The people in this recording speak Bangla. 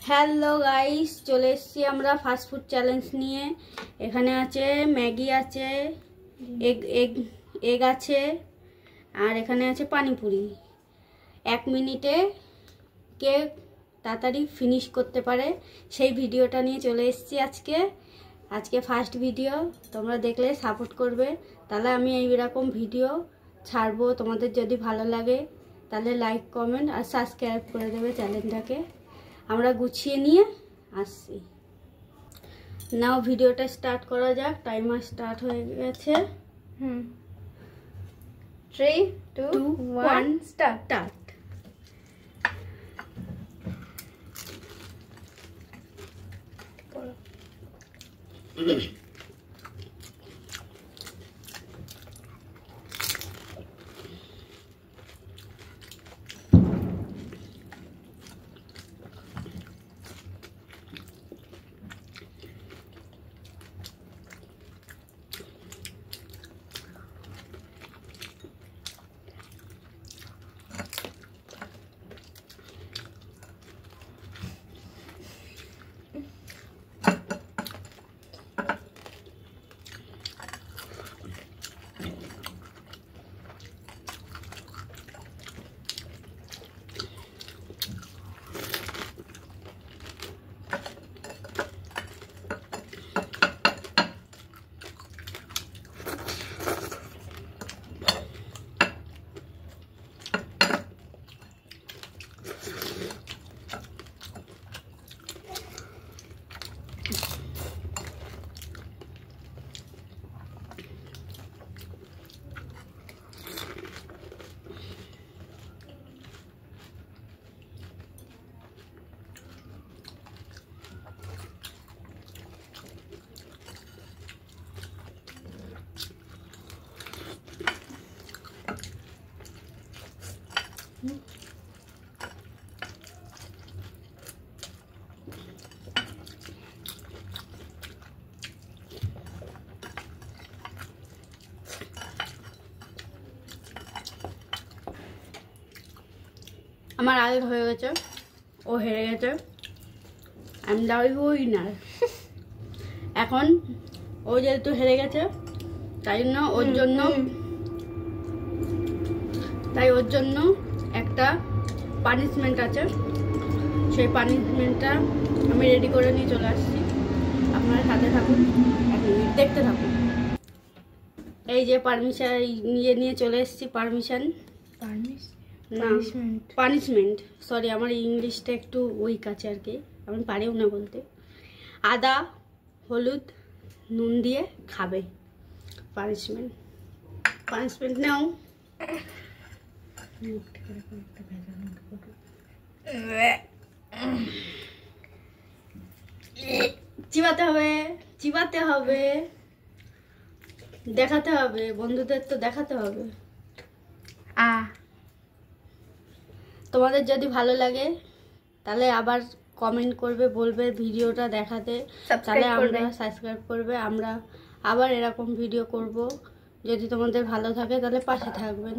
হ্যালো গাইস, চলে এসেছি আমরা ফাস্ট ফুড চ্যালেঞ্জ নিয়ে। এখানে আছে ম্যাগি, আছে এগ আছে, আর এখানে আছে পানিপুরি। 1 মিনিটে কে তাড়াতাড়ি ফিনিশ করতে পারে সেই ভিডিওটা নিয়ে চলে এসেছি আজকে ফার্স্ট ভিডিও। তোমরা দেখলে সাপোর্ট করবে, তাহলে আমি এইরকম ভিডিও ছাড়বো। তোমাদের যদি ভালো লাগে তাহলে লাইক, কমেন্ট আর সাবস্ক্রাইব করে দেবে চ্যানেলটাকে। আমরা গুছিয়ে নিয়ে আসছি। নাও ভিডিওটা স্টার্ট করা যাক। টাইমার স্টার্ট হয়ে গেছে। 3, 2, 1 স্টার্ট। আমার আগে হয়ে গেছে, ও হেরে গেছে। আমি দাঁড়ি উইনার। এখন ও যেহেতু হেরে গেছে তাই জন্য ওর জন্য একটা পানিশমেন্ট আছে। সেই পানিশমেন্টটা আমি রেডি করে নিয়ে চলে আসছি। আপনারা সাথে থাকুন, 1 মিনিট দেখতে থাকুন। এই যে নিয়ে চলে এসেছি। পানিশমেন্ট, সরি, আমার ইংলিশটা একটু উইক আছে আর কি, আমি পারিও না বলতে। আদা, হলুদ, নুন দিয়ে খাবে। পানিশমেন্ট নাও। চিবাতে হবে, দেখাতে হবে, বন্ধুদের তো দেখাতে হবে। তোমাদের যদি ভালো লাগে তাহলে আবার কমেন্ট করবে, বলবে ভিডিওটা দেখাতে, তাহলে আমরা সাবস্ক্রাইব করবে। আমরা আবার এরকম ভিডিও করব। যদি তোমাদের ভালো থাকে তাহলে পাশে থাকবেন।